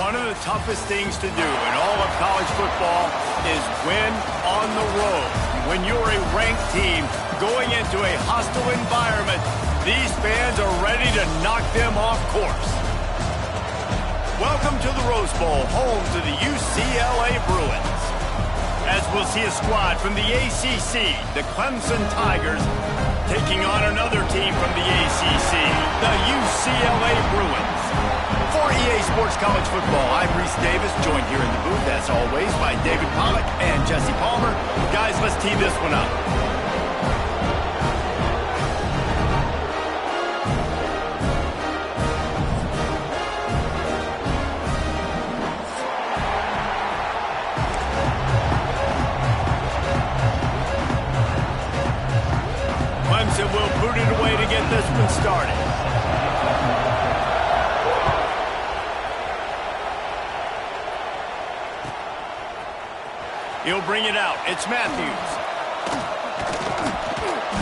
One of the toughest things to do in all of college football is win on the road. When you're a ranked team going into a hostile environment, these fans are ready to knock them off course. Welcome to the Rose Bowl, home to the UCLA Bruins. As we'll see a squad from the ACC, the Clemson Tigers, taking on another team from the ACC, the UCLA Bruins. For EA Sports College Football, I'm Reese Davis, joined here in the booth, as always, by David Pollack and Jesse Palmer. Guys, let's tee this one up. Clemson will boot it away to get this one started. He'll bring it out. It's Matthews.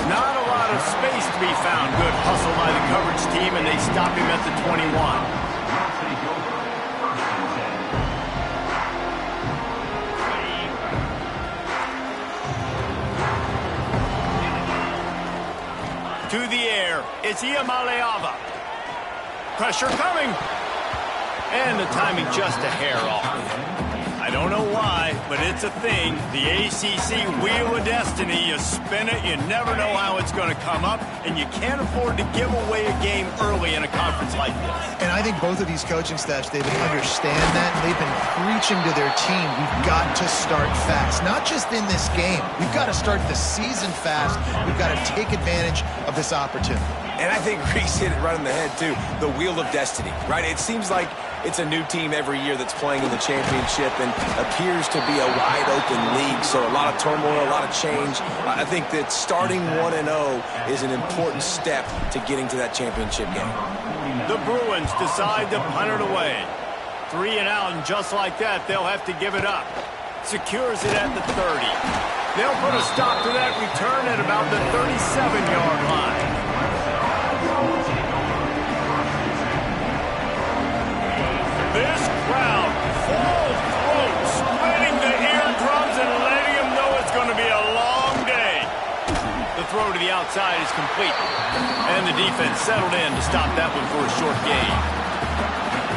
Not a lot of space to be found. Good hustle by the coverage team, and they stop him at the 21. To the air, it's Iamaleava. Pressure coming. And the timing just a hair off. I don't know why, but it's a thing. The ACC Wheel of Destiny, you spin it, you never know how it's going to come up, and you can't afford to give away a game early in a conference like this. And I think both of these coaching staffs, David, understand that. They've been preaching to their team, we've got to start fast. Not just in this game. We've got to start the season fast. We've got to take advantage of this opportunity. And I think Reese hit it right on the head, too. The Wheel of Destiny, right? It seems like it's a new team every year that's playing in the championship and appears to be a wide-open league. So a lot of turmoil, a lot of change. I think that starting 1-0 is an important step to getting to that championship game. The Bruins decide to punt it away. 3 and out, and just like that, they'll have to give it up. Secures it at the 30. They'll put a stop to that return at about the 37-yard line. This crowd, full throat, splitting the eardrums and letting them know it's going to be a long day. The throw to the outside is complete. And the defense settled in to stop that one for a short gain.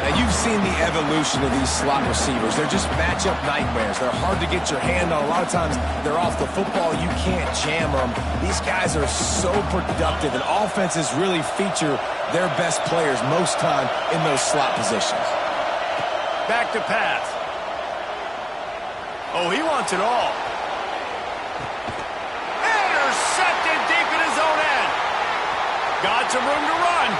Now, you've seen the evolution of these slot receivers. They're just matchup nightmares. They're hard to get your hand on. A lot of times, they're off the football. You can't jam them. These guys are so productive, and offenses really feature their best players most time in those slot positions. Back to pass. Oh, he wants it all. Intercepted deep in his own end. Got some room to run.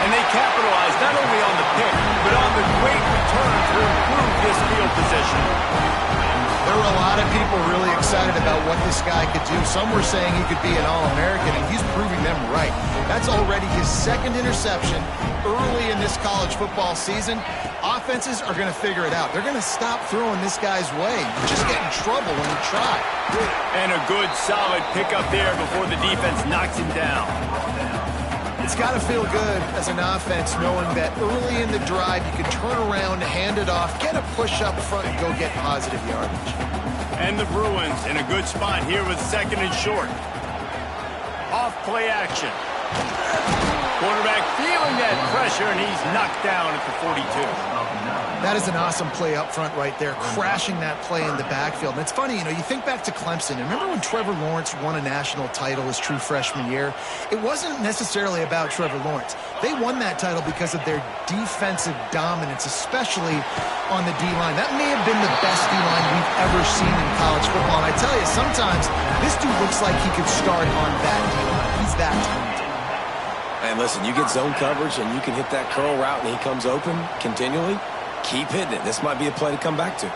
And they capitalize not only on the pick, but on the great return to improve this field position. There were a lot of people really excited about what this guy could do. Some were saying he could be an All-American, and he's proving them right. That's already his second interception early in this college football season. Offenses are going to figure it out. They're going to stop throwing this guy's way. You just get in trouble when you try. And a good, solid pickup there before the defense knocks him down. It's got to feel good as an offense knowing that early in the drive you can turn around, hand it off, get a push up front, and go get positive yardage. And the Bruins in a good spot here with 2nd and short. Off play action. Quarterback feeling that pressure, and he's knocked down at the 42. That is an awesome play up front right there, crashing that play in the backfield. And it's funny, you think back to Clemson. Remember when Trevor Lawrence won a national title his true freshman year? It wasn't necessarily about Trevor Lawrence. They won that title because of their defensive dominance, especially on the D-line. That may have been the best D-line we've ever seen in college football. And I tell you, sometimes this dude looks like he could start on that D-line. He's that talented. And listen, you get zone coverage and you can hit that curl route and he comes open continually. Keep hitting it. This might be a play to come back to.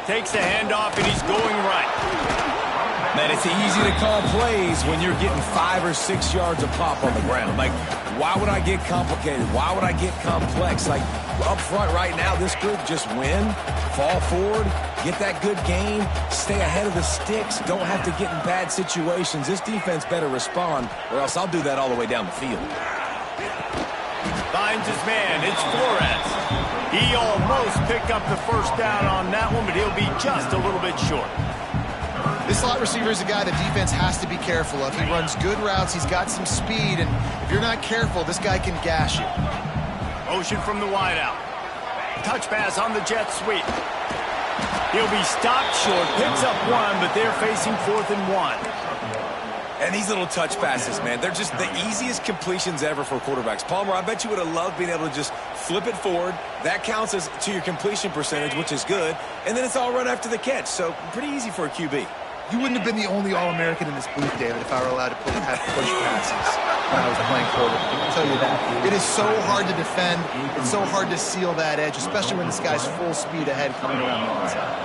Takes the handoff, and he's going right. Man, it's easy to call plays when you're getting 5 or 6 yards a pop on the ground. Like, why would I get complicated? Why would I get complex? Like, up front right now, this group just win, fall forward, get that good gain, stay ahead of the sticks, don't have to get in bad situations. This defense better respond, or else I'll do that all the way down the field. Finds his man. It's Flores. He almost picked up the first down on that one, but he'll be just a little bit short. This slot receiver is a guy the defense has to be careful of. He runs good routes. He's got some speed, and if you're not careful, this guy can gash you. Motion from the wideout. Touch pass on the jet sweep. He'll be stopped short. Picks up one, but they're facing 4th and 1. And these little touch passes, man, they're just the easiest completions ever for quarterbacks. Palmer, I bet you would have loved being able to just flip it forward. That counts as to your completion percentage, which is good. And then it's all run after the catch. So pretty easy for a QB. You wouldn't have been the only All-American in this booth, David, if I were allowed to have push passes when I was playing quarterback. I'll tell you that. It is so hard to defend. It's so hard to seal that edge, especially when this guy's full speed ahead coming around the inside.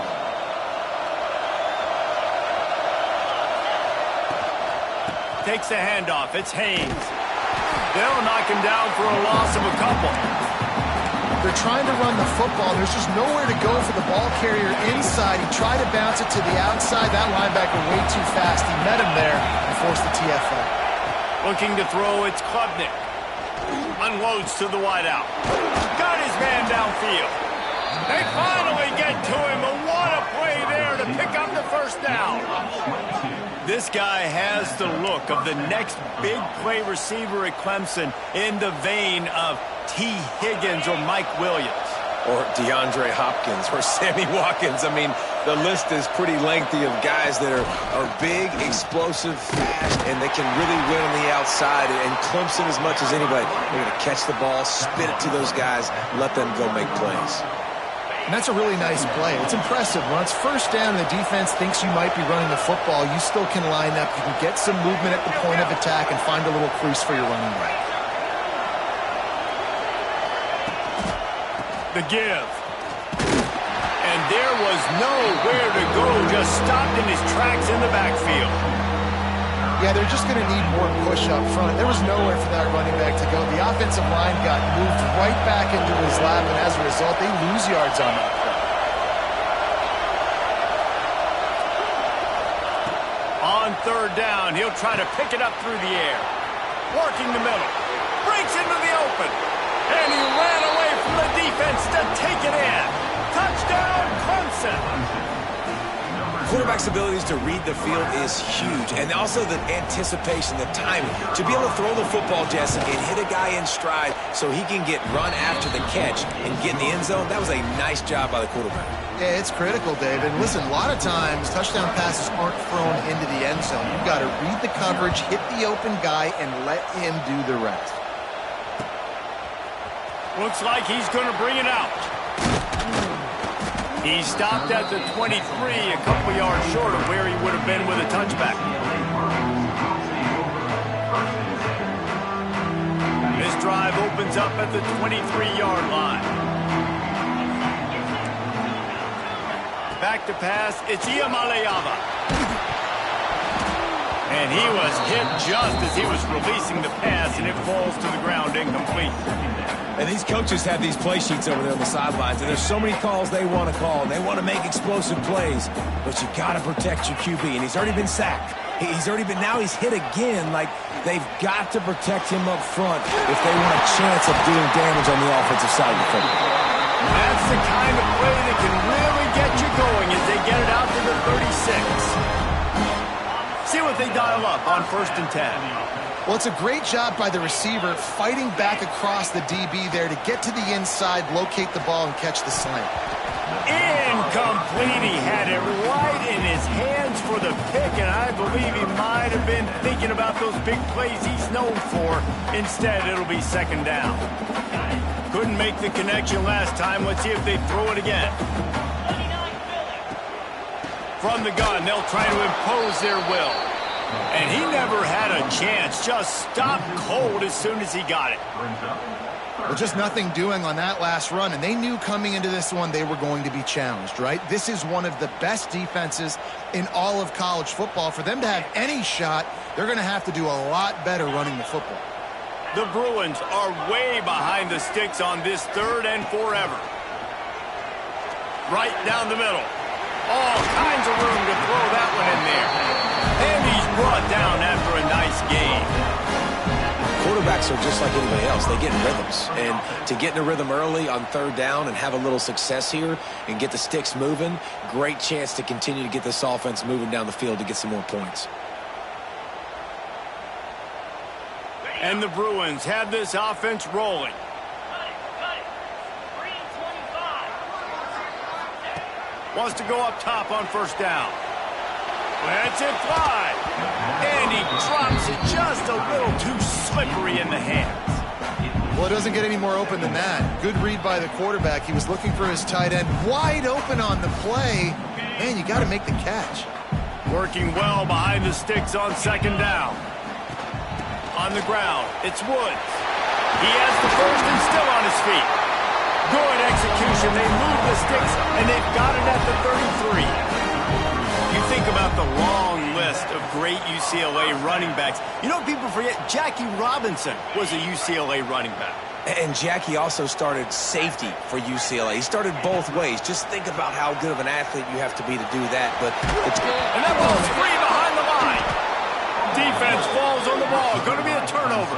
Takes the handoff. It's Haynes. They'll knock him down for a loss of a couple. They're trying to run the football. There's just nowhere to go for the ball carrier inside. He tried to bounce it to the outside. That linebacker way too fast. He met him there and forced the TFL. Looking to throw, it's Klubnik. Unloads to the wideout. Got his man downfield. They finally get to him. And what a play there to pick up the first down. This guy has the look of the next big play receiver at Clemson in the vein of T. Higgins or Mike Williams. Or DeAndre Hopkins or Sammy Watkins. I mean, the list is pretty lengthy of guys that are big, explosive, fast, and they can really win on the outside. And Clemson, as much as anybody, they're going to catch the ball, spit it to those guys, let them go make plays. And that's a really nice play. It's impressive. When it's first down and the defense thinks you might be running the football, you still can line up. You can get some movement at the point of attack and find a little crease for your running back. The give. And there was nowhere to go. Just stopped in his tracks in the backfield. Yeah, they're just going to need more push up front. There was nowhere for that running back to go. The offensive line got moved right back into his lap, and as a result, they lose yards on that play. On 3rd down, he'll try to pick it up through the air. Working the middle. Breaks into the open. And he ran away from the defense to take it in. Touchdown, Clemson. Quarterback's abilities to read the field is huge, and also the anticipation, the timing. To be able to throw the football, Jesse, and hit a guy in stride so he can get run after the catch and get in the end zone, that was a nice job by the quarterback. Yeah, it's critical, David. Listen, a lot of times touchdown passes aren't thrown into the end zone. You've got to read the coverage, hit the open guy, and let him do the rest. Looks like he's going to bring it out. He stopped at the 23, a couple yards short of where he would have been with a touchback. This drive opens up at the 23-yard line. Back to pass, it's Iamaleava. And he was hit just as he was releasing the pass, and it falls to the ground incomplete. And these coaches have these play sheets over there on the sidelines, and there's so many calls they want to call, and they want to make explosive plays, but you got to protect your QB, and he's already been sacked. Now he's hit again. Like, they've got to protect him up front if they want a chance of doing damage on the offensive side of the football. That's the kind of play that can really get you going as they get it out to the 36. See what they dial up on 1st and 10. Well, it's a great job by the receiver fighting back across the DB there to get to the inside, locate the ball, and catch the slant. Incomplete. He had it right in his hands for the pick, and I believe he might have been thinking about those big plays he's known for. Instead, it'll be 2nd down. Couldn't make the connection last time. Let's see if they throw it again. From the gun, they'll try to impose their will. And he never had a chance. Just stopped cold as soon as he got it. Well, just nothing doing on that last run, and they knew coming into this one they were going to be challenged, right? This is one of the best defenses in all of college football. For them to have any shot, they're going to have to do a lot better running the football. The Bruins are way behind the sticks on this 3rd and forever. Right down the middle. All kinds of room to throw that one in there. And he's brought down after a nice game. Quarterback quarterbacks are just like anybody else. They get in rhythms. And to get in a rhythm early on third down and have a little success here and get the sticks moving, great chance to continue to get this offense moving down the field to get some more points. And the Bruins have this offense rolling. Wants to go up top on first down. Lets it fly. And he drops it just a little too slippery in the hands. Well, it doesn't get any more open than that. Good read by the quarterback. He was looking for his tight end. Wide open on the play. Man, you got to make the catch. Working well behind the sticks on second down. On the ground, it's Woods. He has the first and still on his feet. Good execution. They move the sticks, and they've got it at the 33. You think about the long list of great UCLA running backs. You know, people forget Jackie Robinson was a UCLA running back. And Jackie also started safety for UCLA. He started both ways. Just think about how good of an athlete you have to be to do that. And that ball's free behind the line. Defense falls on the ball. Going to be a turnover.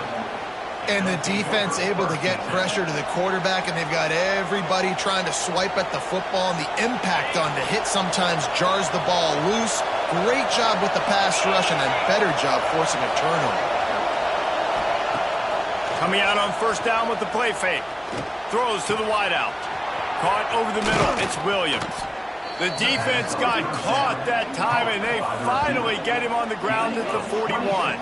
And the defense able to get pressure to the quarterback, and they've got everybody trying to swipe at the football, and the impact on the hit sometimes jars the ball loose. Great job with the pass rush, and a better job forcing a turnover. Coming out on first down with the play fake. Throws to the wideout. Caught over the middle. It's Williams. The defense got caught that time, and they finally get him on the ground at the 41.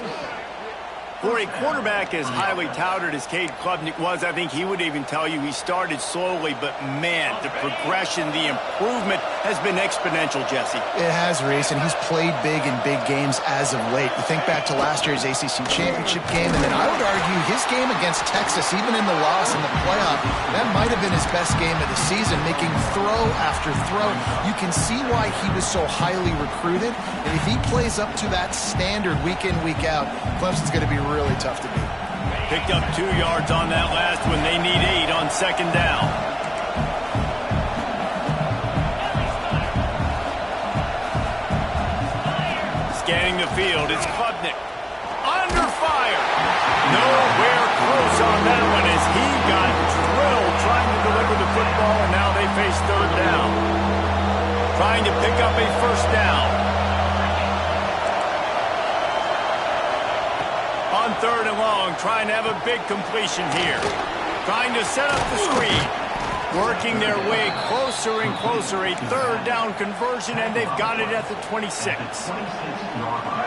For a quarterback as highly touted as Cade Klubnik was, I think he would even tell you he started slowly, but man, the progression, the improvement has been exponential, Jesse. It has, Reese, and he's played big in big games as of late. You think back to last year's ACC championship game, and then I would argue his game against Texas, even in the loss in the playoff, that might have been his best game of the season, making throw after throw. You can see why he was so highly recruited, and if he plays up to that standard week in, week out, Clemson's going to be really tough to beat. Picked up 2 yards on that last one. They need 8 on second down. Scanning the field, it's Klubnik. Under fire. Nowhere close on that one as he got drilled trying to deliver the football, and now they face third down. Trying to pick up a first down. On third and long, trying to have a big completion here. Trying to set up the screen. Working their way closer and closer. A third down conversion, and they've got it at the 26.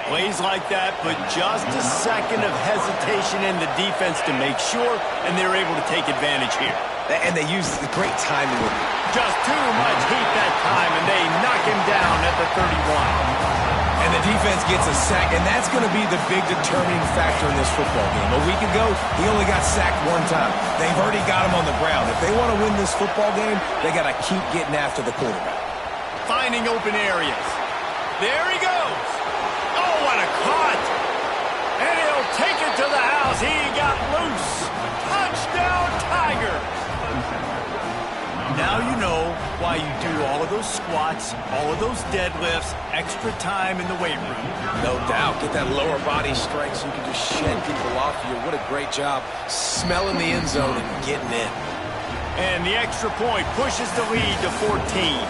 Plays like that, but just a second of hesitation in the defense to make sure, and they're able to take advantage here. And they used the great timing with it. Just too much heat that time, and they knock him down at the 31. And the defense gets a sack, and that's going to be the big determining factor in this football game. A week ago, he only got sacked 1 time. They've already got him on the ground. If they want to win this football game, they got to keep getting after the quarterback. Finding open areas. There he goes. Oh, what a cut. And he'll take it to the house. He got loose. Touchdown, Tiger. Now you know why you do all of those squats, all of those deadlifts, extra time in the weight room. No doubt. Get that lower body strength so you can just shed people off you. What a great job smelling the end zone and getting in. And the extra point pushes the lead to 14.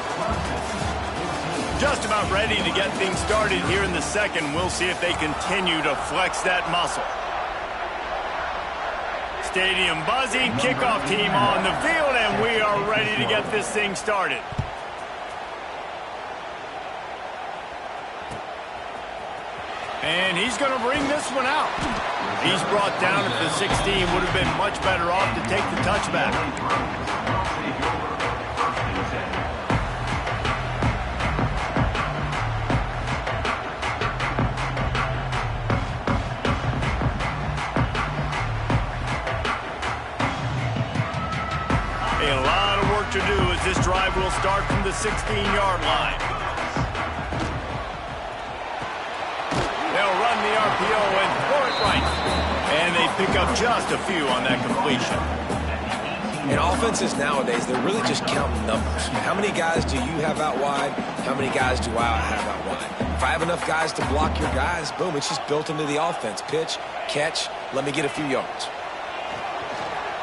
Just about ready to get things started here in the second. We'll see if they continue to flex that muscle. Stadium buzzing, kickoff team on the field, and we are ready to get this thing started. And he's going to bring this one out. He's brought down at the 16, would have been much better off to take the touchback. A lot of work to do as this drive will start from the 16-yard line. They'll run the RPO and throw it right. And they pick up just a few on that completion. And offenses nowadays, they're really just counting numbers. How many guys do you have out wide? How many guys do I have out wide? If I have enough guys to block your guys, boom, it's just built into the offense. Pitch, catch, let me get a few yards.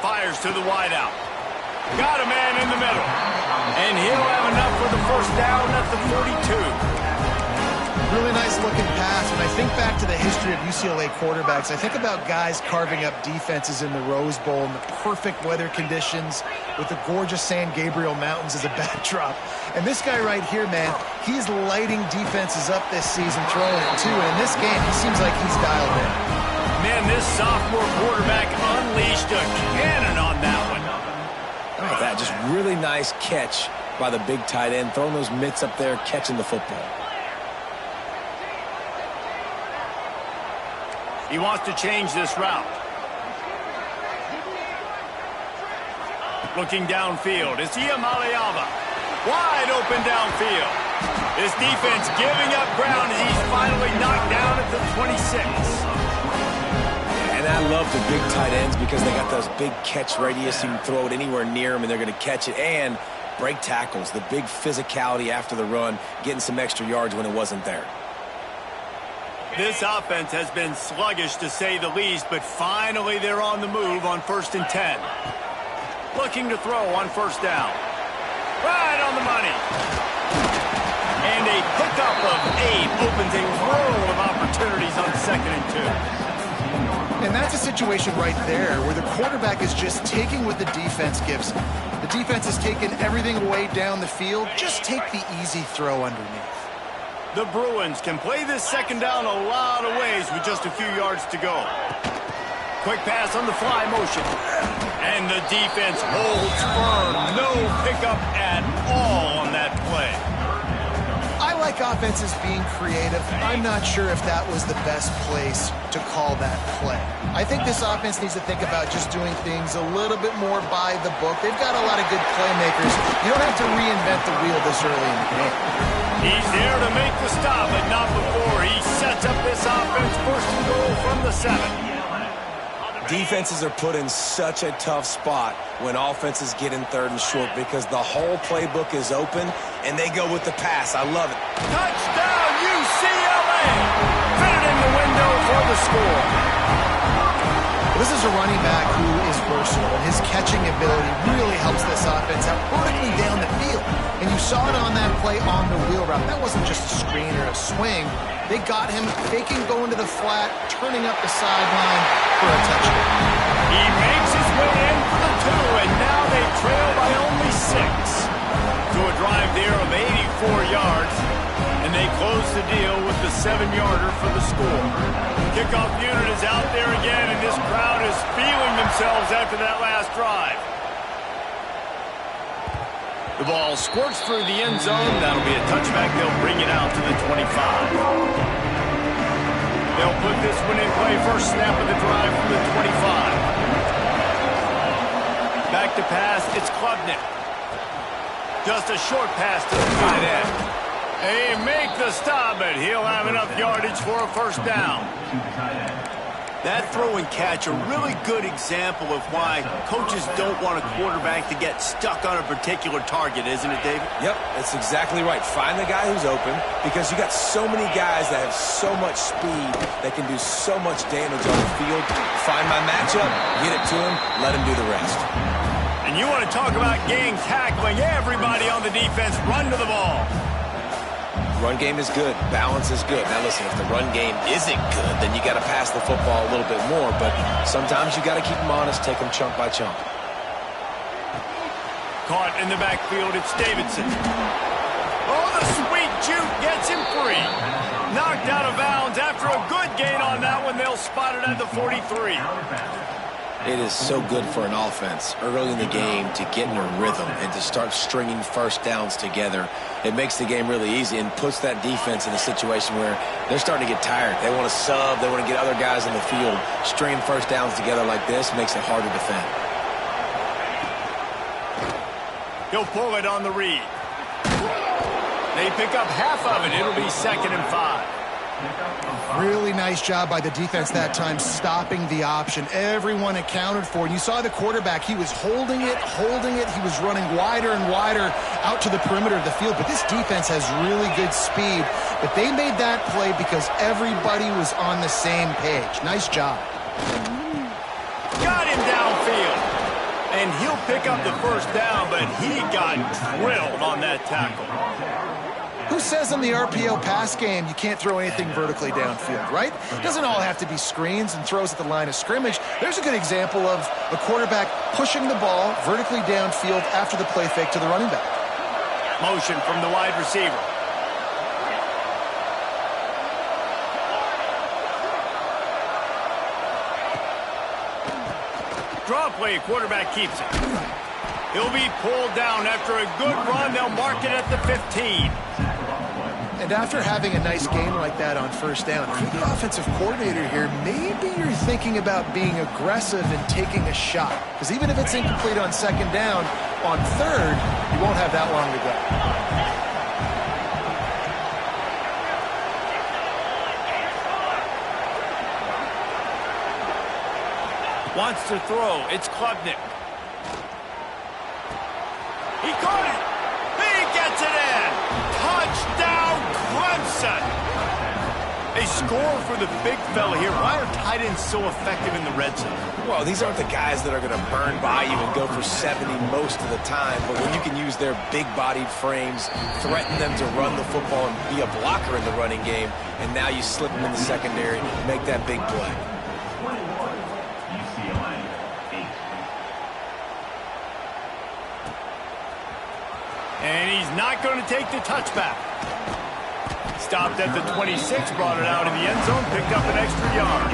Fires to the wideout. Got a man in the middle. And he'll have enough for the first down at the 42. Really nice looking pass. When I think back to the history of UCLA quarterbacks, I think about guys carving up defenses in the Rose Bowl in the perfect weather conditions with the gorgeous San Gabriel Mountains as a backdrop. And this guy right here, man, he's lighting defenses up this season, throwing it too. And in this game, he seems like he's dialed in. Man, this sophomore quarterback unleashed a cannon on that one. Look at that, just really nice catch by the big tight end, throwing those mitts up there, catching the football. He wants to change this route. Looking downfield, it's Iamaleava. Wide open downfield. This defense giving up ground as he's finally knocked down at the 26. And I love the big tight ends because they got those big catch radius. You can throw it anywhere near them, and they're going to catch it. And break tackles, the big physicality after the run, getting some extra yards when it wasn't there. This offense has been sluggish, to say the least, but finally they're on the move on 1st and 10. Looking to throw on 1st down. Right on the money. And a pickup of 8 opens a world of opportunities on 2nd and 2. And that's a situation right there where the quarterback is just taking what the defense gives him. The defense has taken everything away down the field. Just take the easy throw underneath. The Bruins can play this 2nd down a lot of ways with just a few yards to go. Quick pass on the fly motion. And the defense holds firm. No pickup at all on that play. I like offenses being creative. I'm not sure if that was the best place to call that play. I think this offense needs to think about just doing things a little bit more by the book. They've got a lot of good playmakers. You don't have to reinvent the wheel this early in the game. He's there to make the stop, but not before. He sets up this offense 1st and goal from the 7. Defenses are put in such a tough spot when offenses get in 3rd and short because the whole playbook is open and they go with the pass. I love it. Touchdown, UCLA! Fit it in the window for the score. This is a running back who is versatile, and his catching ability really helps this offense out vertically down the field. And you saw it on that play on the wheel route. That wasn't just a screen or a swing. They got him faking going to the flat, turning up the sideline for a touchdown. He makes his way in for the 2, and now they trail by only 6. To a drive there of 84 yards, and they close the deal with the 7-yarder for the score. Kickoff unit is out there again, and this crowd is feeling themselves after that last drive. The ball squirts through the end zone. That'll be a touchback. They'll bring it out to the 25. They'll put this one in play. First snap of the drive from the 25. Back to pass. It's Klubnik. Just a short pass to the tight end. They make the stop, but he'll have enough yardage for a 1st down. That throw and catch, a really good example of why coaches don't want a quarterback to get stuck on a particular target, isn't it, David? Yep, that's exactly right. Find the guy who's open because you got so many guys that have so much speed that can do so much damage on the field. Find my matchup, get it to him, let him do the rest. And you want to talk about gang tackling, everybody on the defense run to the ball. Run game is good. Balance is good. Now, listen, if the run game isn't good, then you got to pass the football a little bit more. But sometimes you got to keep them honest, take them chunk by chunk. Caught in the backfield, it's Davidson. Oh, the sweet juke gets him free. Knocked out of bounds after a good gain on that one. They'll spot it at the 43. It is so good for an offense early in the game to get in a rhythm and to start stringing 1st downs together. It makes the game really easy and puts that defense in a situation where they're starting to get tired. They want to sub. They want to get other guys in the field. Stringing 1st downs together like this makes it hard to defend. He'll pull it on the read. They pick up half of it. It'll be 2nd and 5. Really nice job by the defense that time, stopping the option. Everyone accounted for it. You saw the quarterback. He was holding it. He was running wider and wider out to the perimeter of the field. But this defense has really good speed. But they made that play because everybody was on the same page. Nice job. Got him downfield. And he'll pick up the first down, but he got drilled on that tackle. Who says in the RPO pass game you can't throw anything vertically downfield, right? It doesn't all have to be screens and throws at the line of scrimmage. There's a good example of a quarterback pushing the ball vertically downfield after the play fake to the running back. Motion from the wide receiver. Draw play, quarterback keeps it. He'll be pulled down after a good run. They'll mark it at the 15. And after having a nice game like that on first down, if you're the offensive coordinator here, maybe you're thinking about being aggressive and taking a shot. Because even if it's incomplete on second down, on third, you won't have that long to go. Wants to throw. It's Klubnik. He caught it. He gets it in. Touchdown, Clemson. They score for the big fella here. Why are tight ends so effective in the red zone? Well, these aren't the guys that are going to burn by you and go for 70 most of the time. But when you can use their big-bodied frames, threaten them to run the football and be a blocker in the running game, and now you slip them in the secondary, make that big play. And he's not going to take the touchback. Stopped at the 26, brought it out of the end zone, picked up an extra yard.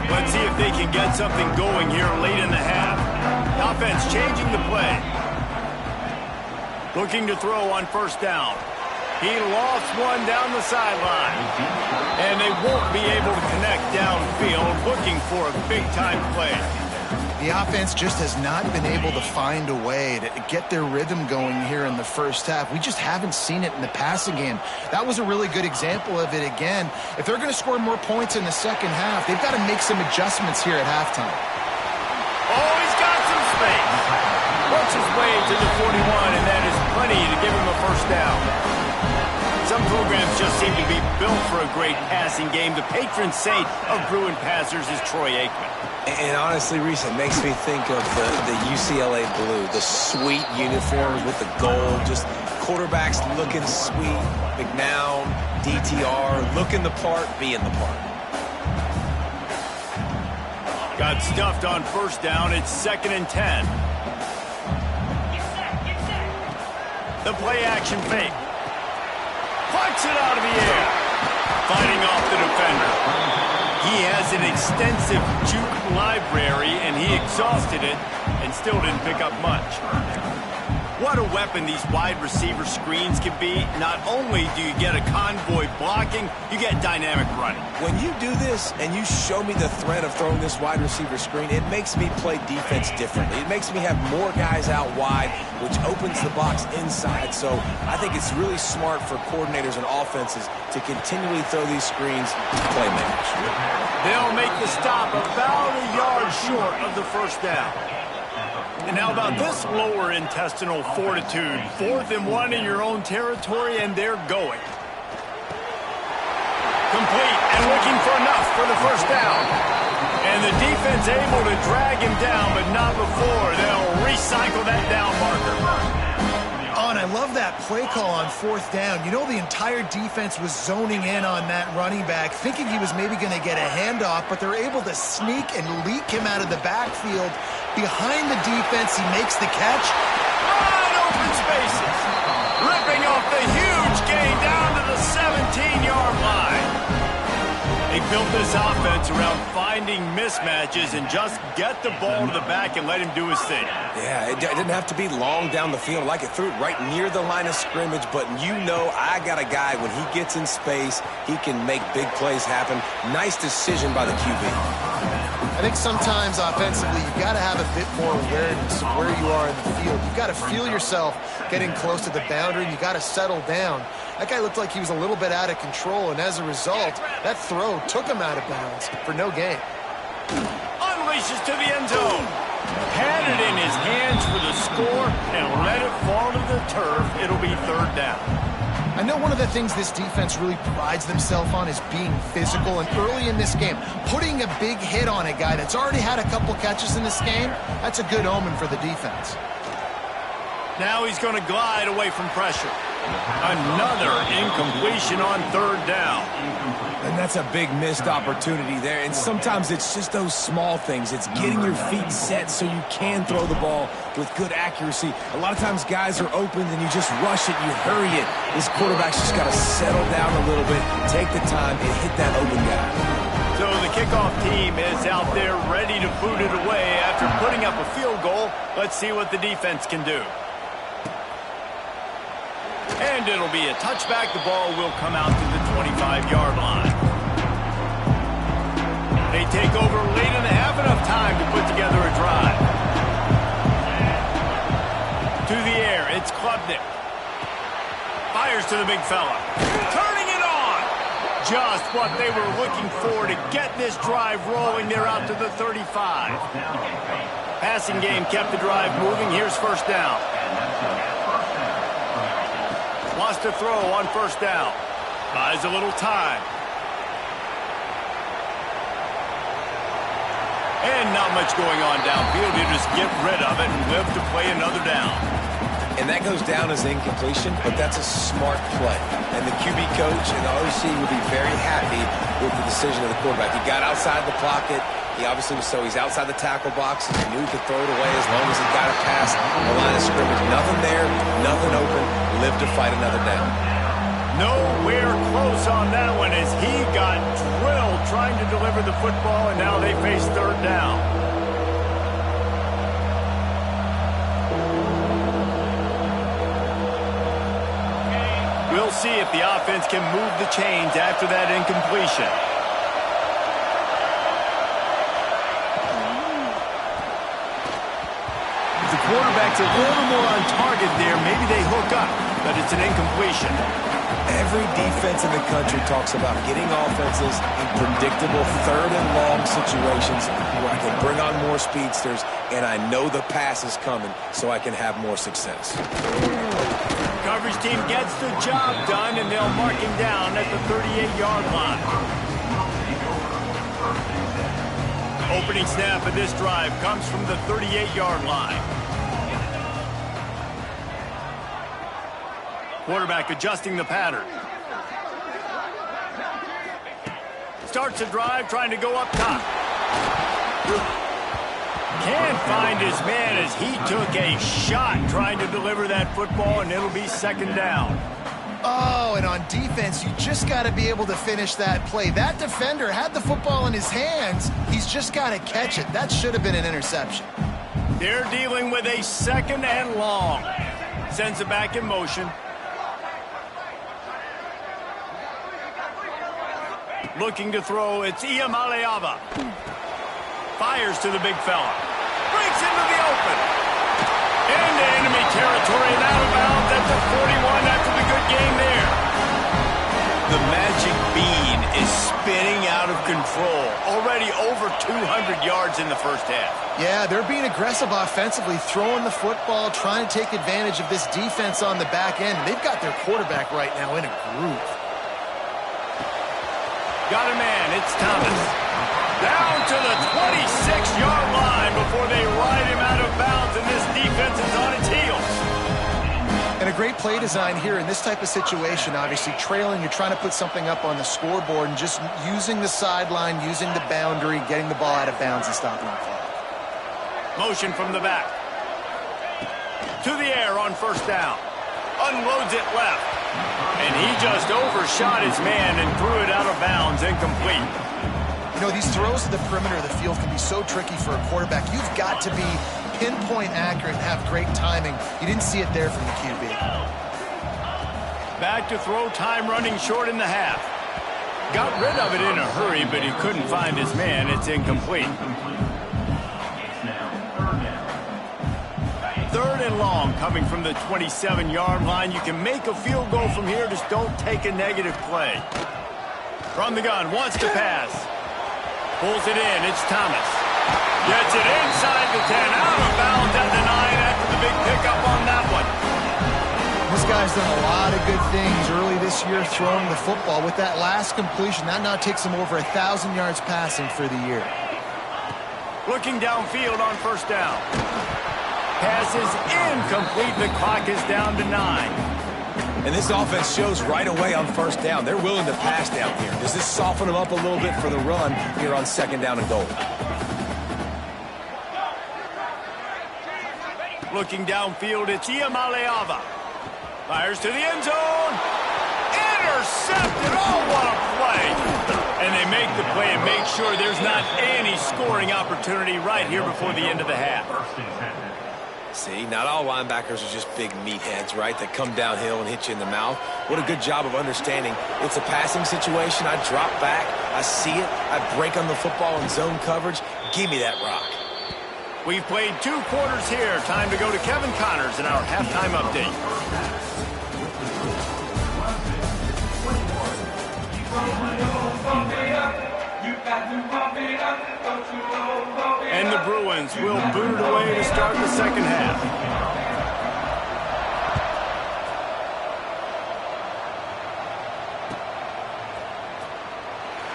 Let's see if they can get something going here late in the half. Offense changing the play. Looking to throw on first down. He lost one down the sideline. And they won't be able to connect downfield, looking for a big-time play. The offense just has not been able to find a way to get their rhythm going here in the first half. We just haven't seen it in the passing game. That was a really good example of it again. If they're going to score more points in the second half, they've got to make some adjustments here at halftime. Oh, he's got some space. Works his way to the 41, and that is plenty to give him a first down. Some programs just seem to be built for a great passing game. The patron saint of Bruin passers is Troy Aikman. And honestly, Reese, it makes me think of the UCLA blue, the sweet uniforms with the gold, just quarterbacks looking sweet, McNown, DTR, looking the part, being the part. Got stuffed on first down. It's 2nd and 10. The play action fake. Flicks it out of the air. Fighting off the defender. He has an extensive juke library, and he exhausted it and still didn't pick up much. What a weapon these wide receiver screens can be. Not only do you get a convoy blocking, you get dynamic running. When you do this and you show me the threat of throwing this wide receiver screen, it makes me play defense differently. It makes me have more guys out wide, which opens the box inside. So I think it's really smart for coordinators and offenses to continually throw these screens to playmakers. They'll make the stop about a yard short of the first down. And how about this lower intestinal fortitude? 4th and 1 in your own territory, and they're going. Complete and looking for enough for the first down. And the defense able to drag him down, but not before they'll recycle that down marker. Oh, and I love that play call on 4th down. You know, the entire defense was zoning in on that running back, thinking he was maybe going to get a handoff, but they're able to sneak and leak him out of the backfield. Behind the defense, he makes the catch. Wide open spaces. Ripping off the huge gain down to the 17-yard line. They built this offense around finding mismatches and just get the ball to the back and let him do his thing. Yeah, it didn't have to be long down the field. Like it threw it right near the line of scrimmage, but you know I got a guy, when he gets in space, he can make big plays happen. Nice decision by the QB. I think sometimes offensively you've got to have a bit more awareness of where you are in the field. You've got to feel yourself getting close to the boundary, and you've got to settle down. That guy looked like he was a little bit out of control, and as a result, that throw took him out of bounds for no gain. Unleashes to the end zone. Had it in his hands for the score and let it fall to the turf. It'll be third down. I know one of the things this defense really prides themselves on is being physical, and early in this game, putting a big hit on a guy that's already had a couple catches in this game, that's a good omen for the defense. Now he's going to glide away from pressure. Another incompletion on third down. And that's a big missed opportunity there. And sometimes it's just those small things. It's getting your feet set so you can throw the ball with good accuracy. A lot of times guys are open and you just rush it, you hurry it. This quarterback's just got to settle down a little bit, take the time, and hit that open guy. So the kickoff team is out there ready to boot it away after putting up a field goal. Let's see what the defense can do. And it'll be a touchback. The ball will come out to the 25-yard line. They take over late in the half, enough time to put together a drive. To the air, it's Klubnik. Fires to the big fella. Turning it on! Just what they were looking for to get this drive rolling. They're out to the 35. Passing game kept the drive moving. Here's first down. Wants to throw on first down. Buys a little time. And not much going on downfield. You just get rid of it and live to play another down. And that goes down as incompletion, but that's a smart play. And the QB coach and the OC will be very happy with the decision of the quarterback. He got outside the pocket. He obviously was he's outside the tackle box. He knew he could throw it away as long as he got it past the line of scrimmage. Nothing there, nothing open. Live to fight another down. Nowhere close on that one as he got drilled trying to deliver the football, and now they face third down. We'll see if the offense can move the chains after that incompletion. The quarterback's a little more on target there. Maybe they hook up, but it's an incompletion. Every defense in the country talks about getting offenses in predictable third and long situations where I can bring on more speedsters and I know the pass is coming so I can have more success. Coverage team gets the job done, and they'll mark him down at the 38-yard line. Opening snap of this drive comes from the 38-yard line. Quarterback adjusting the pattern. Starts a drive trying to go up top. Can't find his man as he took a shot trying to deliver that football, and it'll be second down. Oh, and on defense, you just got to be able to finish that play. That defender had the football in his hands. He's just got to catch it. That should have been an interception. They're dealing with a second and long. Sends it back in motion. Looking to throw, it's Iamaleava. Fires to the big fella. Breaks into the open. Into enemy territory and out of bounds at the 41 after the good game there. The magic bean is spinning out of control. Already over 200 yards in the first half. Yeah, they're being aggressive offensively, throwing the football, trying to take advantage of this defense on the back end. They've got their quarterback right now in a groove. Got a man, it's Thomas. Down to the 26-yard line before they ride him out of bounds, and this defense is on its heels. And a great play design here in this type of situation. Obviously, trailing, you're trying to put something up on the scoreboard and just using the sideline, using the boundary, getting the ball out of bounds and stopping the clock. Motion from the back. To the air on first down. Unloads it left. And he just overshot his man and threw it out of bounds, incomplete. You know, these throws to the perimeter of the field can be so tricky for a quarterback. You've got to be pinpoint accurate and have great timing. You didn't see it there from the QB. Back to throw, time running short in the half. Got rid of it in a hurry, but he couldn't find his man. It's incomplete. 3rd and long coming from the 27-yard line. You can make a field goal from here. Just don't take a negative play. From the gun, wants to pass. Pulls it in. It's Thomas. Gets it inside the 10. Out of bounds at the 9 after the big pickup on that one. This guy's done a lot of good things early this year throwing the football. With that last completion, that now takes him over 1,000 yards passing for the year. Looking downfield on 1st down. Pass is incomplete. The clock is down to 9. And this offense shows right away on 1st down. They're willing to pass down here. Does this soften them up a little bit for the run here on 2nd down and goal? Looking downfield, it's Iamaleava. Fires to the end zone. Intercepted. Oh, what a play. And they make the play and make sure there's not any scoring opportunity right here before the end of the half. See, not all linebackers are just big meatheads, right, that come downhill and hit you in the mouth. What a good job of understanding. It's a passing situation. I drop back. I see it. I break on the football in zone coverage. Give me that rock. We've played 2 quarters here. Time to go to Kevin Connors in our halftime update. And the Bruins will boot it away to start the 2nd half.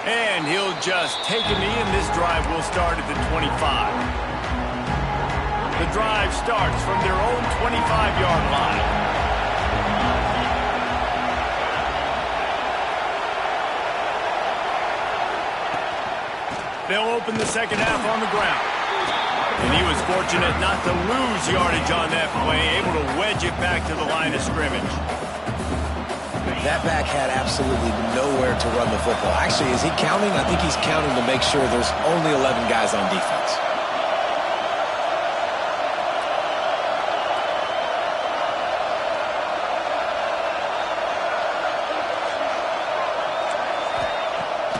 And he'll just take a knee, and this drive will start at the 25. The drive starts from their own 25-yard line. They'll open the 2nd half on the ground. And he was fortunate not to lose yardage on that play, able to wedge it back to the line of scrimmage. That back had absolutely nowhere to run the football. Actually, is he counting? I think he's counting to make sure there's only 11 guys on defense.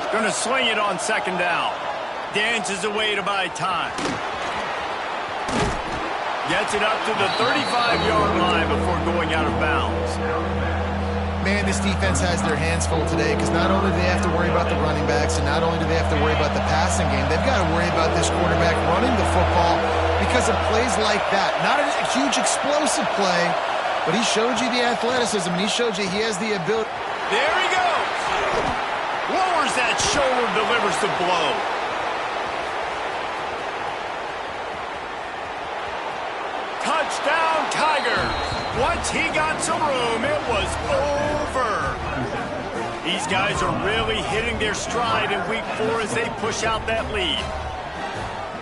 Going to sling it on 2nd down. Dances away to buy time. Gets it up to the 35-yard line before going out of bounds. Man, this defense has their hands full today because not only do they have to worry about the running backs and not only do they have to worry about the passing game, they've got to worry about this quarterback running the football because of plays like that. Not a huge explosive play, but he showed you the athleticism and he showed you he has the ability. There he goes. Lowers that shoulder, delivers the blow. Touchdown, Tigers. Once he got some room, it was over. These guys are really hitting their stride in week 4 as they push out that lead.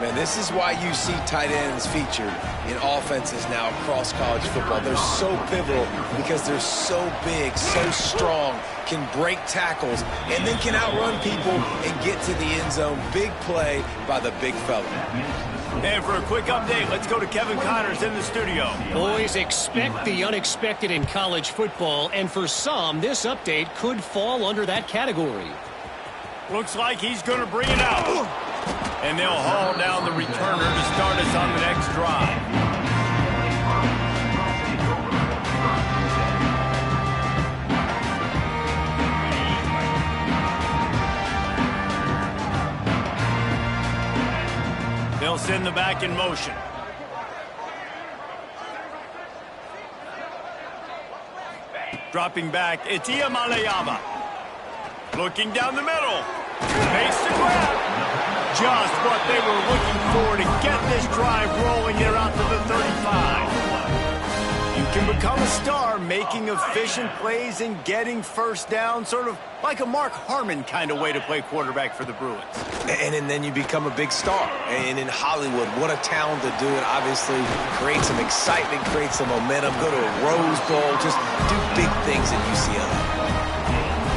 Man, this is why you see tight ends featured in offenses now across college football. They're so pivotal because they're so big, so strong, can break tackles, and then can outrun people and get to the end zone. Big play by the big fella. And for a quick update, let's go to Kevin Connors in the studio. Boys, expect the unexpected in college football, and for some, this update could fall under that category. Looks like he's going to bring it out. And they'll haul down the returner to start us on the next drive. They'll send the back in motion. Dropping back, it's Iamaleava. Looking down the middle. Makes the grab. Just what they were looking for to get this drive rolling here out to the 35. You can become a star making efficient plays and getting first down, sort of like a Mark Harmon kind of way to play quarterback for the Bruins. And then you become a big star. And in Hollywood, what a talent to do it. Obviously, create some excitement, create some momentum, go to a Rose Bowl, just do big things at UCLA.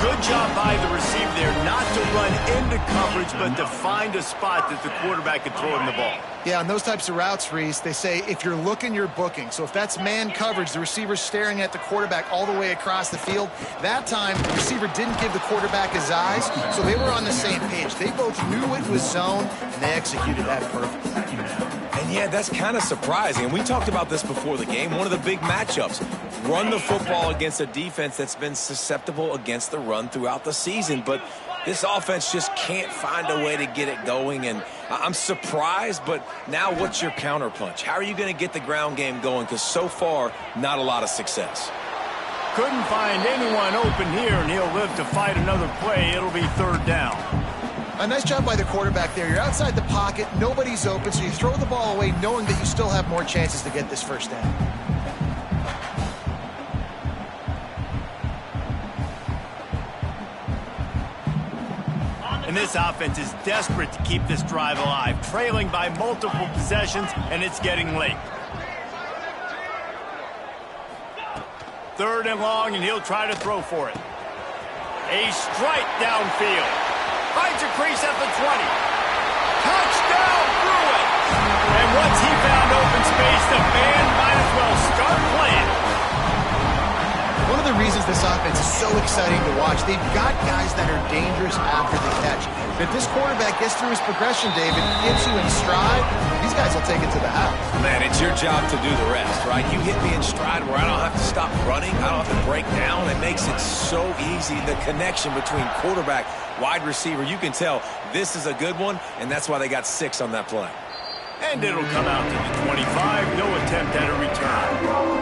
Good job by the receiver there not to run into coverage, but to find a spot that the quarterback could throw him the ball. Yeah, on those types of routes, Reese, they say if you're looking, you're booking. So if that's man coverage, the receiver's staring at the quarterback all the way across the field. That time, the receiver didn't give the quarterback his eyes, so they were on the same page. They both knew it was zone, and they executed that perfectly. And yeah, that's kind of surprising. And we talked about this before the game. One of the big matchups. Run the football against a defense that's been susceptible against the run throughout the season. But this offense just can't find a way to get it going. And I'm surprised, but now what's your counterpunch? How are you going to get the ground game going? Because so far, not a lot of success. Couldn't find anyone open here, and he'll live to fight another play. It'll be third down. A nice job by the quarterback there. You're outside the pocket, nobody's open, so you throw the ball away knowing that you still have more chances to get this first down. And this offense is desperate to keep this drive alive, trailing by multiple possessions, and it's getting late. Third and long, and he'll try to throw for it. A strike downfield. Finds a crease at the 20. Touchdown, Bruins! And once he found open space, the band might as well start playing. One of the reasons this offense is so exciting to watch, they've got guys that are dangerous after the catch. If this quarterback gets through his progression, David, gets you in stride, these guys will take it to the house. Man, it's your job to do the rest, right? You hit me in stride where I don't have to stop running. I don't have to break down. It makes it so easy. The connection between quarterback, wide receiver, you can tell this is a good one, and that's why they got 6 on that play. And it'll come out to the 25. No attempt at a return.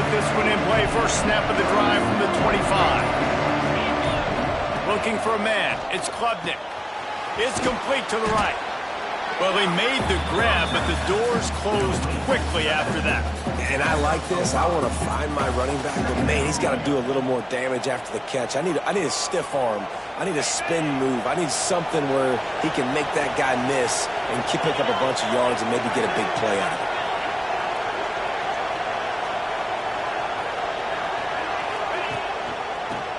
This one in play, first snap of the drive from the 25. Looking for a man. It's Klubnik. It's complete to the right. Well, they made the grab, but the doors closed quickly after that. And I like this. I want to find my running back, but man, he's got to do a little more damage after the catch. I need a stiff arm. I need a spin move. I need something where he can make that guy miss and pick up a bunch of yards and maybe get a big play out of it.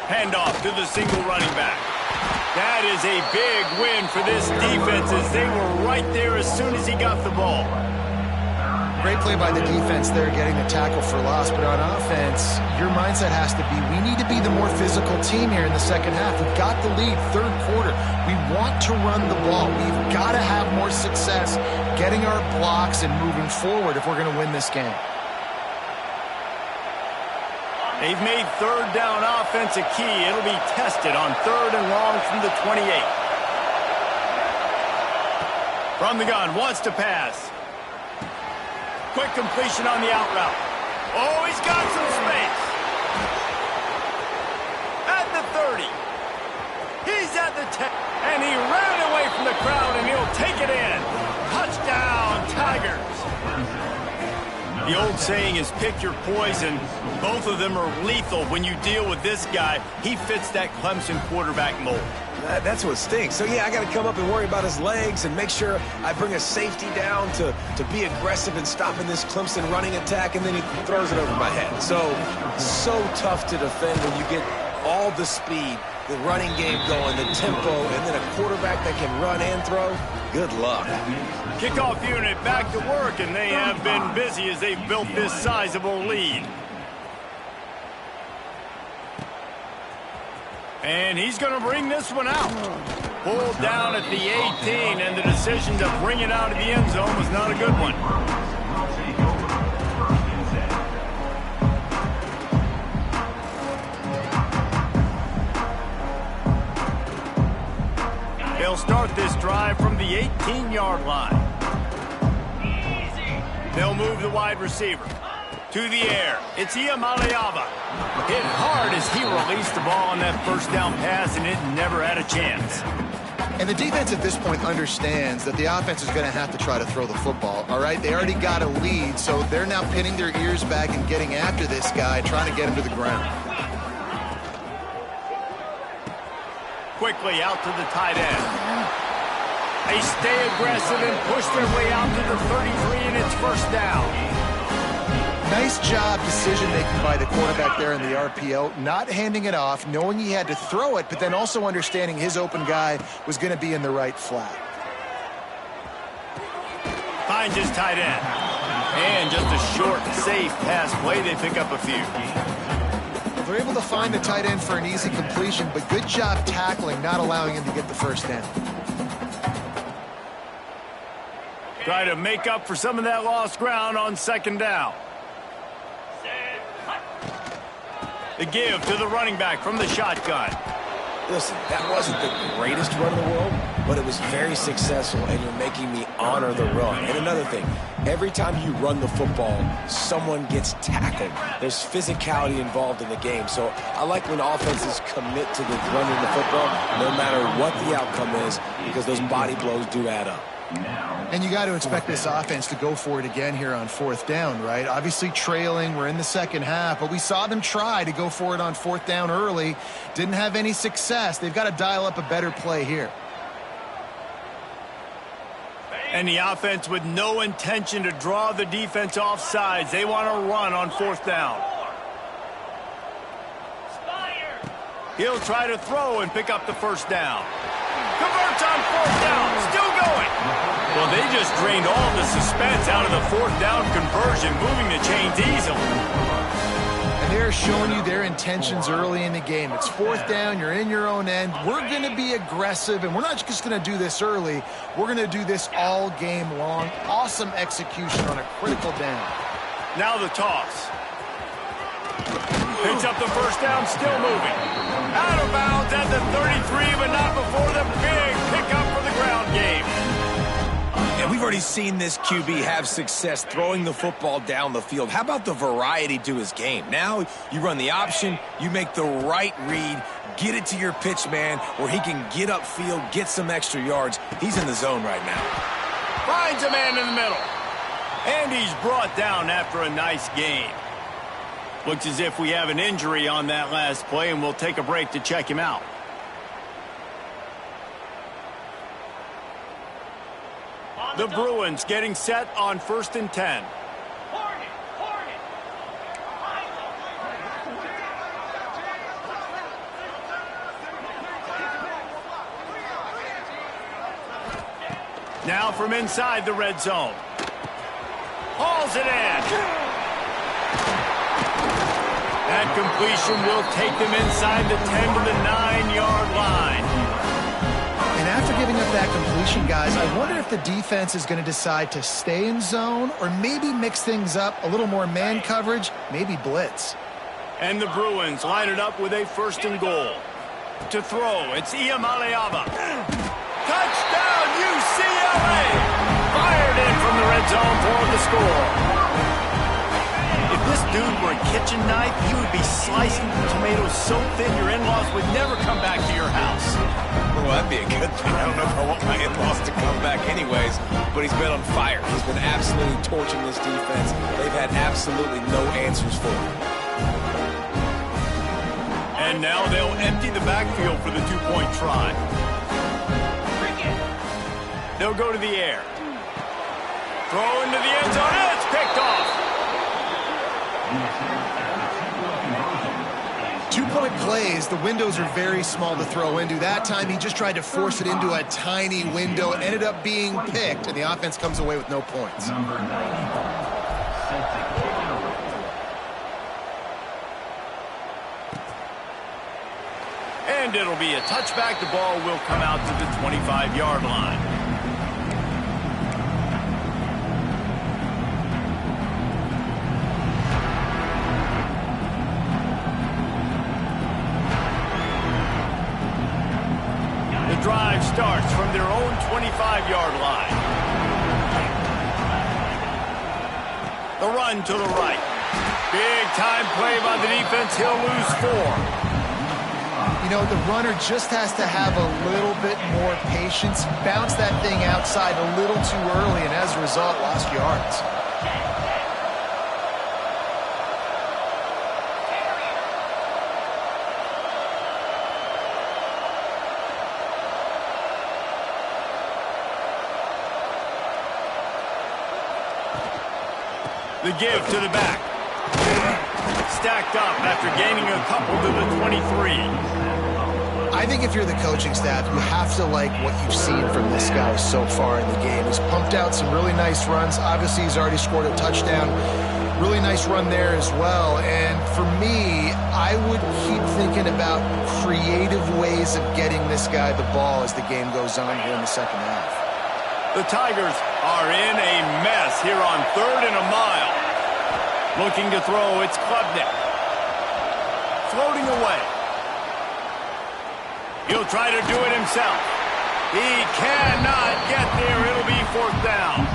Handoff to the single running back. That is a big win for this defense as they were right there as soon as he got the ball. Great play by the defense there, getting the tackle for loss. But on offense, your mindset has to be, we need to be the more physical team here in the second half. We've got the lead, third quarter. We want to run the ball. We've got to have more success getting our blocks and moving forward if we're going to win this game. They've made third down offense a key. It'll be tested on third and long from the 28. From the gun, wants to pass. Quick completion on the out route. Oh, he's got some space. At the 30. He's at the 10. And he ran away from the crowd, and he'll take it in. Touchdown, Tigers. The old saying is pick your poison. Both of them are lethal when you deal with this guy. He fits that Clemson quarterback mold. That's what stinks. So, yeah, I got to come up and worry about his legs and make sure I bring a safety down to be aggressive in stopping this Clemson running attack, and then he throws it over my head. So tough to defend when you get all the speed, the running game going, the tempo, and then a quarterback that can run and throw. Good luck. Kickoff unit back to work, and they have been busy as they've built this sizable lead. And he's going to bring this one out. Pulled down at the 18, and the decision to bring it out of the end zone was not a good one. They'll start this drive from the 18-yard line. They'll move the wide receiver. To the air, it's Iamaleava. Hit hard as he released the ball on that first down pass, and it never had a chance. And the defense at this point understands that the offense is going to have to try to throw the football, all right? They already got a lead, so they're now pinning their ears back and getting after this guy, trying to get him to the ground. quickly out to the tight end. They stay aggressive and push their way out to the 33, and it's first down. Nice job decision-making by the quarterback there in the RPO, not handing it off, knowing he had to throw it, but then also understanding his open guy was going to be in the right flat. Finds his tight end. And just a short, safe pass play. They pick up a few. They're able to find the tight end for an easy completion, but good job tackling, not allowing him to get the first down. Try to make up for some of that lost ground on second down. The give to the running back from the shotgun. Listen, that wasn't the greatest run in the world, but it was very successful, and you're making me honor the run. And another thing, every time you run the football, someone gets tackled. There's physicality involved in the game. So I like when offenses commit to the running the football, no matter what the outcome is, because those body blows do add up. And you got to expect this offense to go for it again here on fourth down, right? Obviously trailing, we're in the second half, but we saw them try to go for it on fourth down early. Didn't have any success. They've got to dial up a better play here. And the offense with no intention to draw the defense off sides. They want to run on fourth down. He'll try to throw and pick up the first down. Converts on fourth down. Still going. Well, they just drained all the suspense out of the fourth down conversion, moving the chains easily. And they're showing you their intentions early in the game. It's fourth down. You're in your own end. We're going to be aggressive, and we're not just going to do this early. We're going to do this all game long. Awesome execution on a critical down. Now the toss. Picks up the first down, still moving. Out of bounds at the 33, but not before the big pickup for the ground game. And we've already seen this QB have success throwing the football down the field. How about the variety to his game? Now you run the option, you make the right read, get it to your pitch man where he can get upfield, get some extra yards. He's in the zone right now. Finds a man in the middle. And he's brought down after a nice game. Looks as if we have an injury on that last play, and we'll take a break to check him out. The Bruins getting set on 1st and 10. Now from inside the red zone. Hauls it in. That completion will take them inside the 10 to the 9-yard line. And after giving up that completion, guys, I wonder if the defense is going to decide to stay in zone or maybe mix things up, a little more man coverage, maybe blitz. And the Bruins line it up with a 1st and goal. To throw, it's Iamaleava. Touchdown, UCLA! Fired in from the red zone for the score. If this dude were a kitchen knife, he would be slicing the tomatoes so thin your in-laws would never come back to your house. Well, that'd be a good thing. I don't know if I want my in-laws to come back anyways, but he's been on fire. He's been absolutely torching this defense. They've had absolutely no answers for him. And now they'll empty the backfield for the two-point try. They'll go to the air. Throw into the end zone. It's picked off. 2-point plays, the windows are very small to throw into. That time he just tried to force it into a tiny window. It ended up being picked, and the offense comes away with no points. And it'll be a touchback. The ball will come out to the 25-yard line. Drive starts from their own 25-yard line. The run to the right. Big time play by the defense. He'll lose 4. You know, the runner just has to have a little bit more patience. Bounce that thing outside a little too early, and as a result, lost yards. The give to the back. Stacked up after gaining a couple to the 23. I think if you're the coaching staff, you have to like what you've seen from this guy so far in the game. He's pumped out some really nice runs. Obviously, he's already scored a touchdown. Really nice run there as well. And for me, I would keep thinking about creative ways of getting this guy the ball as the game goes on here in the second half. The Tigers are in a mess here on 3rd and a mile. Looking to throw, it's Klubnik. Floating away. He'll try to do it himself. He cannot get there. It'll be 4th down.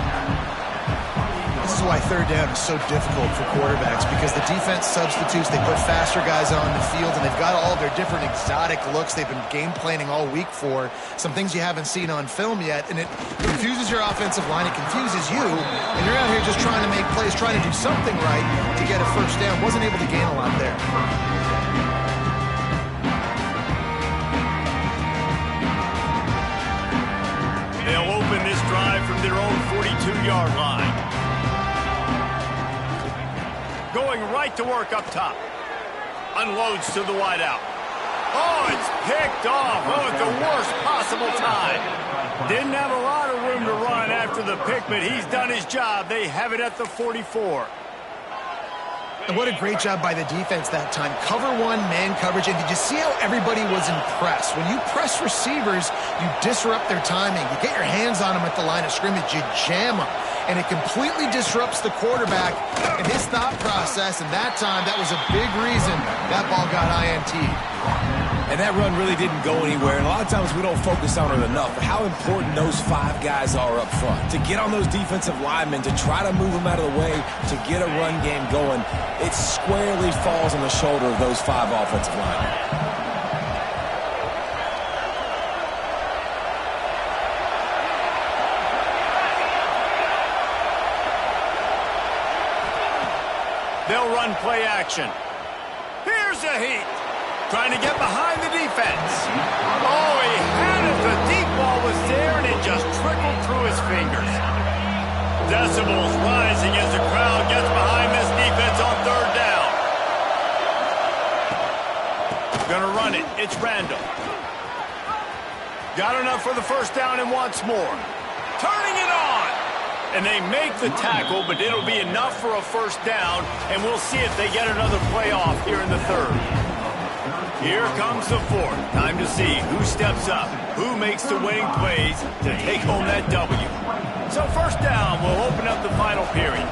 This is why 3rd down is so difficult for quarterbacks, because the defense substitutes. They put faster guys on the field, and they've got all their different exotic looks they've been game planning all week for, some things you haven't seen on film yet, and it confuses your offensive line. It confuses you, and you're out here just trying to make plays, trying to do something right to get a 1st down. Wasn't able to gain a lot there. They'll open this drive from their own 42-yard line. Going right to work up top. Unloads to the wideout. Oh, it's picked off. Oh, at the worst possible time. Didn't have a lot of room to run after the pick, but he's done his job. They have it at the 44. And what a great job by the defense that time. Cover one, man coverage. And did you see how everybody was impressed? When you press receivers, you disrupt their timing. You get your hands on them at the line of scrimmage. You jam them. And it completely disrupts the quarterback and his thought process. And that time, that was a big reason that ball got INT'd. And that run really didn't go anywhere. And a lot of times we don't focus on it enough. But how important those 5 guys are up front. To get on those defensive linemen, to try to move them out of the way, to get a run game going, it squarely falls on the shoulder of those 5 offensive linemen. They'll run play action. Here's a heat. Trying to get behind the defense. Oh, he had it. The deep ball was there, and it just trickled through his fingers. Decibels rising as the crowd gets behind this defense on 3rd down. Gonna run it. It's Randall. Got enough for the 1st down and wants more. Turning it on. And they make the tackle, but it'll be enough for a 1st down, and we'll see if they get another play off here in the 3rd. Here comes the 4th. Time to see who steps up, who makes the winning plays to take home that W. So 1st down will open up the final period.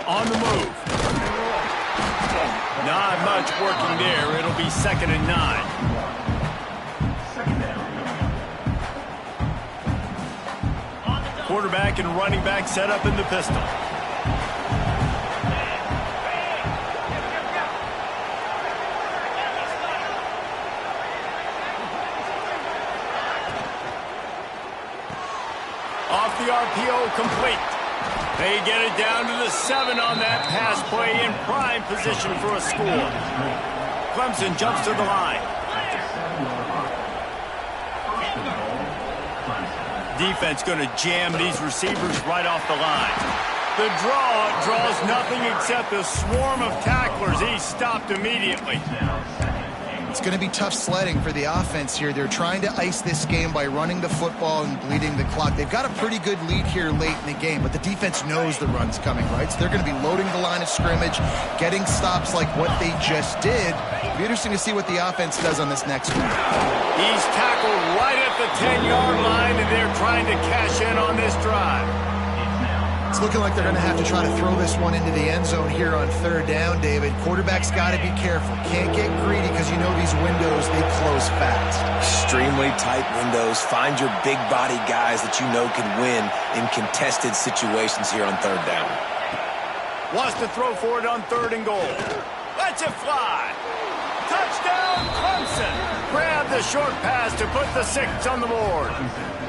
On the move. Not much working there. It'll be 2nd and 9. Quarterback and running back set up in the pistol. Off the RPO, complete. They get it down to the 7 on that pass play, in prime position for a score. Clemson jumps to the line. Defense going to jam these receivers right off the line. The draw draws nothing except a swarm of tacklers. He's stopped immediately. It's going to be tough sledding for the offense here. They're trying to ice this game by running the football and bleeding the clock. They've got a pretty good lead here late in the game, but the defense knows the run's coming, right? So they're going to be loading the line of scrimmage, getting stops like what they just did. It'll be interesting to see what the offense does on this next one. He's tackled right at the 10-yard line, and they're trying to cash in on this drive. It's looking like they're going to have to try to throw this one into the end zone here on 3rd down, David. Quarterback's got to be careful. Can't get greedy because you know these windows, they close fast. Extremely tight windows. Find your big body guys that you know can win in contested situations here on 3rd down. Wants to throw for it on 3rd and goal. Lets it fly. Touchdown, Clemson. Grab the short pass to put the 6 on the board.